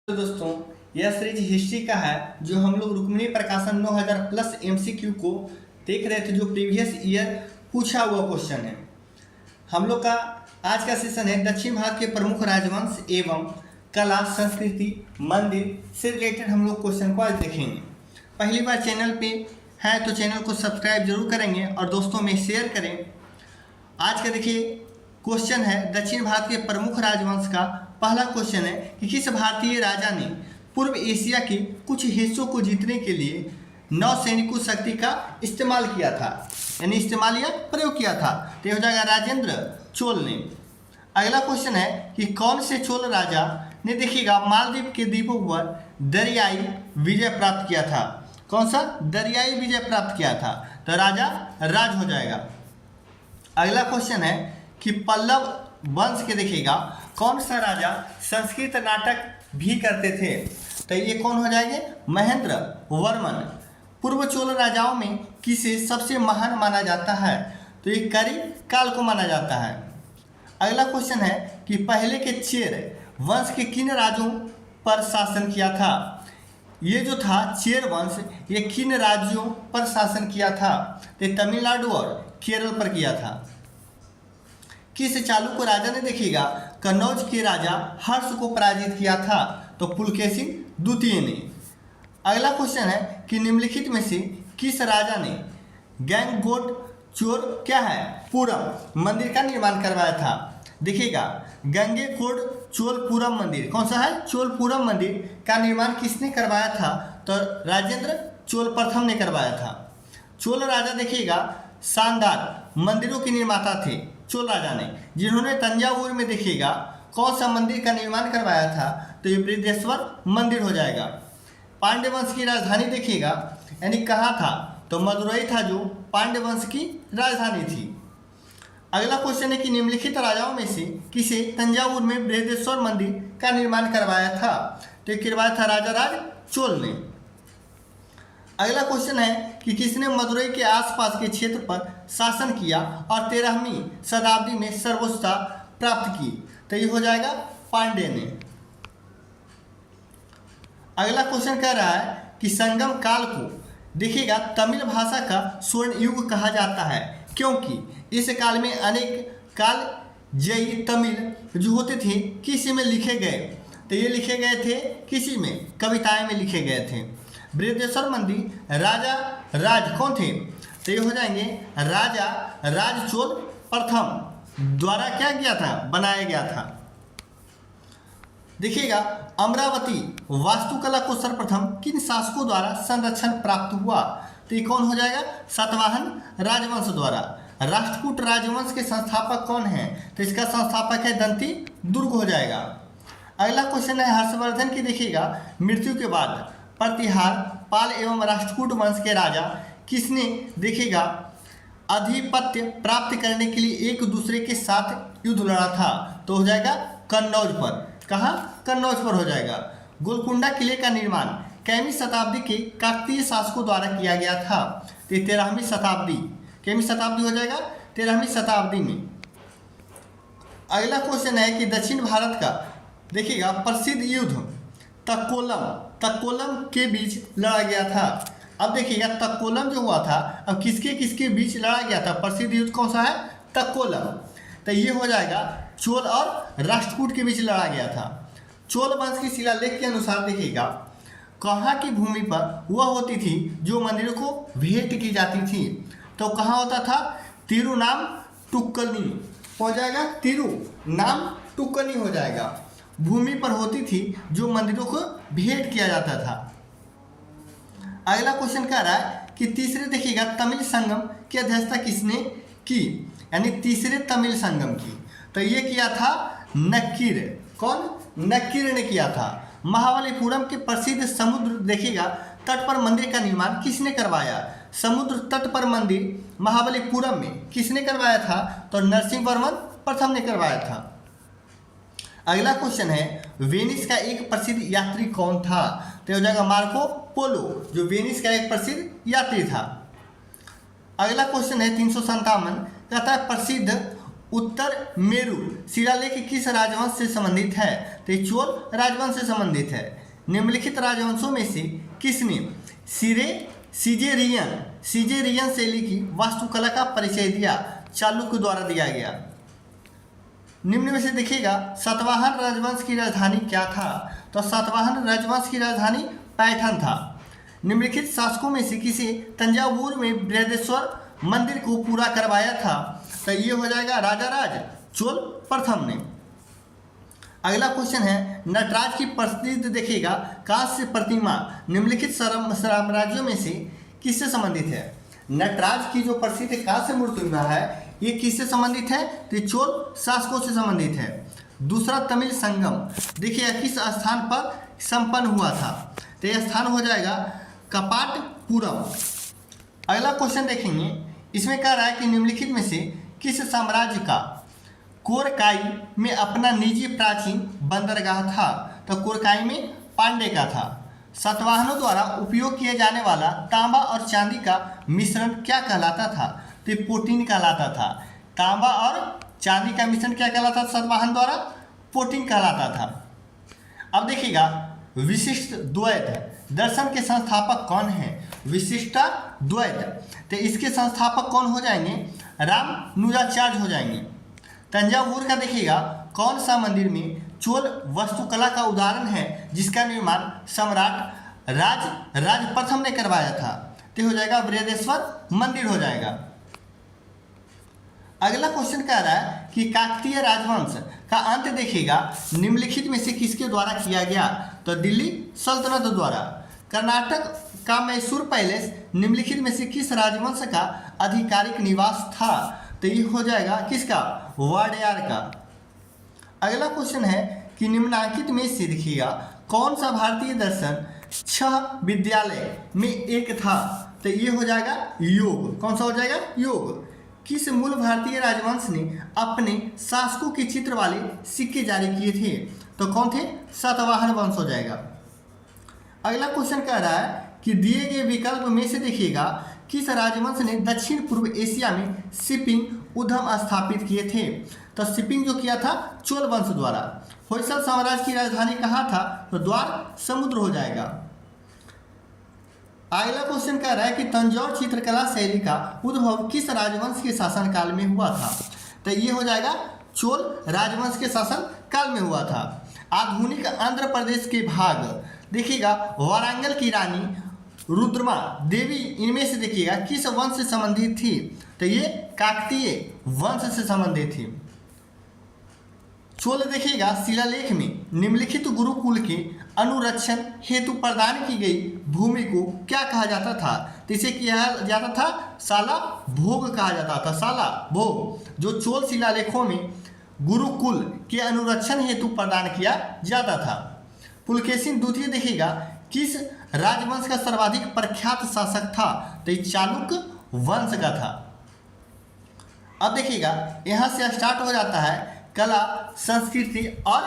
तो दोस्तों, यह सीरीज हिस्ट्री का है जो हम लोग रुक्मिणी प्रकाशन 9000 प्लस एमसीक्यू को देख रहे थे, जो प्रीवियस ईयर पूछा हुआ क्वेश्चन है। हम लोग का आज का सेशन है दक्षिण भारत के प्रमुख राजवंश एवं कला संस्कृति मंदिर से रिलेटेड हम लोग क्वेश्चन को आज देखेंगे। पहली बार चैनल पे है तो चैनल को सब्सक्राइब जरूर करेंगे और दोस्तों में शेयर करें। आज का देखिए क्वेश्चन है दक्षिण भारत के प्रमुख राजवंश का। पहला क्वेश्चन है कि किस भारतीय राजा ने पूर्व एशिया के कुछ हिस्सों को जीतने के लिए नौसैनिकों शक्ति का इस्तेमाल किया था, यानी इस्तेमाल या प्रयोग किया था। तो हो जाएगा राजेंद्र चोल ने। अगला क्वेश्चन है कि कौन से चोल राजा ने देखिएगा मालदीव के द्वीपों पर दरियाई विजय प्राप्त किया था। कौन सा दरियाई विजय प्राप्त किया था? तो राजा राज हो जाएगा। अगला क्वेश्चन है कि पल्लव वंश के देखिएगा कौन सा राजा संस्कृत नाटक भी करते थे। तो ये कौन हो जाएंगे? महेंद्र वर्मन। पूर्व चोल राजाओं में किसे सबसे महान माना जाता है? तो ये करी काल को माना जाता है। अगला क्वेश्चन है कि पहले के चेर वंश के किन राज्यों पर शासन किया था? ये जो था चेर वंश, ये किन राज्यों पर शासन किया था? तो तमिलनाडु और केरल पर किया था। किस चालुक्य राजा ने देखिएगा कन्नौज के राजा हर्ष को पराजित किया था? तो पुलकेशिन द्वितीय ने। अगला क्वेश्चन है कि निम्नलिखित में से किस राजा ने गंगगोट चोर क्या है पूरम मंदिर का निर्माण करवाया था? देखिएगा गंगेकोट चोलपुरम मंदिर कौन सा है? चोलपुरम मंदिर का निर्माण किसने करवाया था? तो राजेंद्र चोल प्रथम ने करवाया था। चोल राजा देखिएगा शानदार मंदिरों के निर्माता थे चोल राजा ने, जिन्होंने तंजावुर में देखिएगा कौन सा मंदिर का निर्माण करवाया था? तो ये बृहदेश्वर मंदिर हो जाएगा। पांड्य वंश की राजधानी देखिएगा यानी कहाँ था? तो मदुरई था, जो पांड्य वंश की राजधानी थी। अगला क्वेश्चन है कि निम्नलिखित राजाओं में से किसे तंजावुर में बृहदेश्वर मंदिर का निर्माण करवाया था? तो ये करवाया था राजा राज चोल ने। अगला क्वेश्चन है कि किसने मदुरई के आसपास के क्षेत्र पर शासन किया और 13वीं शताब्दी में सर्वोच्चता प्राप्त की? तो ये हो जाएगा पांड्य ने। अगला क्वेश्चन कह रहा है कि संगम काल को देखिएगा तमिल भाषा का स्वर्ण युग कहा जाता है, क्योंकि इस काल में अनेक काल जयी तमिल जो होते थे किसी में लिखे गए। तो ये लिखे गए थे किसी में? कविताएं में लिखे गए थे। बृहदेश्वर मंदिर राजा राज कौन थे? तो ये हो जाएंगे राजा राज चोल प्रथम द्वारा क्या किया था? बनाया गया था। देखिएगा अमरावती वास्तुकला को सर्वप्रथम किन शासकों द्वारा संरक्षण प्राप्त हुआ? तो ये कौन हो जाएगा? सातवाहन राजवंश द्वारा। राष्ट्रकूट राजवंश के संस्थापक कौन हैं? तो इसका संस्थापक है दंती दुर्ग हो जाएगा। अगला क्वेश्चन है हर्षवर्धन की देखिएगा मृत्यु के बाद प्रतिहार पाल एवं राष्ट्रकूट वंश के राजा किसने देखिएगा आधिपत्य प्राप्त करने के लिए एक दूसरे के साथ युद्ध लड़ा था? तो हो जाएगा कन्नौज पर। कहाँ? कन्नौज पर हो जाएगा। गोलकुंडा किले का निर्माण कैवीं शताब्दी के काकतीय शासकों द्वारा किया गया था? तो 13वीं शताब्दी। कैवीं शताब्दी हो जाएगा? 13वीं शताब्दी में। अगला क्वेश्चन है कि दक्षिण भारत का देखिएगा प्रसिद्ध युद्ध तक्कोलम के बीच लड़ा गया था। अब देखिएगा तक्कोलम जो हुआ था, अब किसके किसके बीच लड़ा गया था? प्रसिद्ध युद्ध कौन सा है? तक्कोलम। तो ये हो जाएगा चोल और राष्ट्रकूट के बीच लड़ा गया था। चोल वंश की शिलालेख के अनुसार देखिएगा कहाँ की भूमि पर वह होती थी जो मंदिरों को भेंट की जाती थी? तो कहाँ होता था? तिरुनाम टुक्कनी हो जाएगा। तिरुनाम टुक्कनी हो जाएगा। भूमि पर होती थी जो मंदिरों को भेंट किया जाता था। अगला क्वेश्चन कह रहा है कि तीसरे देखिएगा तमिल संगम की अध्यक्षता किसने की? यानी तीसरे तमिल संगम की। तो ये किया था नक्कीर। कौन? नक्कीर ने किया था। महाबलीपुरम के प्रसिद्ध समुद्र देखिएगा तट पर मंदिर का निर्माण किसने करवाया? समुद्र तट पर मंदिर महाबलीपुरम में किसने करवाया था? तो नरसिंह वर्मन प्रथम ने करवाया था। अगला क्वेश्चन है वेनिस का एक प्रसिद्ध यात्री कौन था? तो हो जाएगा मार्को पोलो, जो वेनिस का एक प्रसिद्ध यात्री था। अगला क्वेश्चन है 357 कहता है प्रसिद्ध उत्तर मेरु शिलालेख किस राजवंश से संबंधित है? तो ये चोल राजवंश से संबंधित है। निम्नलिखित राजवंशों में से किसने सीजेरियन शैली की वास्तुकला का परिचय दिया? चालुक्य द्वारा दिया गया। निम्न में से देखिएगा सातवाहन राजवंश की राजधानी क्या था? तो सातवाहन राजवंश की राजधानी पैठण था। निम्नलिखित शासकों में से किसे तंजावुर में बृहदेश्वर मंदिर को पूरा करवाया था? तो ये हो जाएगा राजाराज चोल प्रथम ने। अगला क्वेश्चन है नटराज की प्रसिद्ध देखिएगा कांस्य प्रतिमा निम्नलिखित साम्राज्यों में से किससे संबंधित है? नटराज की जो प्रसिद्ध कांस्य प्रतिमा है ये किससे संबंधित है? तो चोल शासकों से संबंधित है। दूसरा तमिल संगम देखिए किस स्थान पर संपन्न हुआ था? तो यह स्थान हो जाएगा कपाटपुरम। अगला क्वेश्चन देखेंगे, इसमें कह रहा है कि निम्नलिखित में से किस साम्राज्य का कोरकाई में अपना निजी प्राचीन बंदरगाह था? तो कोरकाई में पांडे का था। सातवाहनों द्वारा उपयोग किए जाने वाला तांबा और चांदी का मिश्रण क्या कहलाता था? तो पोटीन कहलाता था। तांबा और चांदी का मिश्रण क्या कहलाता था सातवाहन द्वारा? पोटीन कहलाता था। अब देखिएगा विशिष्ट द्वैत दर्शन के संस्थापक कौन है? विशिष्टाद्वैत, तो इसके संस्थापक कौन हो जाएंगे? रामानुजाचार्य हो जाएंगे। तंजावुर का देखिएगा कौन सा मंदिर में चोल वास्तुकला का उदाहरण है जिसका निर्माण सम्राट राज प्रथम ने करवाया था? तो हो जाएगा बृहदेश्वर मंदिर हो जाएगा। अगला क्वेश्चन कह रहा है कि काकतीय राजवंश का अंत देखिएगा निम्नलिखित में से किसके द्वारा किया गया? तो दिल्ली सल्तनत द्वारा। कर्नाटक का मैसूर पैलेस निम्नलिखित में से किस राजवंश का आधिकारिक निवास था? तो ये हो जाएगा किसका? वाडेयार का। अगला क्वेश्चन है कि निम्नांकित में से देखिएगा कौन सा भारतीय दर्शन 6 विद्यालय में एक था? तो ये हो जाएगा योग। कौन सा हो जाएगा? योग। किस मूल भारतीय राजवंश ने अपने शासकों के चित्र वाले सिक्के जारी किए थे? तो कौन थे? सातवाहन वंश हो जाएगा। अगला क्वेश्चन कह रहा है कि दिए गए विकल्प में से देखिएगा किस राजवंश ने दक्षिण पूर्व एशिया में शिपिंग उद्यम स्थापित किए थे? तो शिपिंग जो किया था चोल वंश द्वारा। होयसल साम्राज्य की राजधानी कहाँ था? तो द्वार समुद्र हो जाएगा। अगला क्वेश्चन कह रहा है कि तंजौर चित्रकला शैली का उद्भव किस राजवंश के शासनकाल में हुआ था? तो ये हो जाएगा चोल राजवंश के शासन काल में हुआ था। आधुनिक आंध्र प्रदेश के भाग देखिएगा वारंगल की रानी रुद्रमा देवी इनमें से देखिएगा किस वंश से संबंधित थी? तो ये काकतीय वंश से संबंधित थी। चोल देखिएगा शिलालेख में निम्नलिखित गुरुकुल के अनुरक्षण हेतु प्रदान की गई भूमि को क्या कहा जाता था? तो इसे किया जाता था शाला भोग कहा जाता था। शाला भोग जो चोल शिलालेखों में गुरुकुल के अनुरक्षण हेतु प्रदान किया जाता था। पुलकेशिन द्वितीय देखिएगा किस राजवंश का सर्वाधिक प्रख्यात शासक था? तो ये चालुक्य वंश का था। अब देखिएगा यहाँ से स्टार्ट हो जाता है कला, संस्कृति और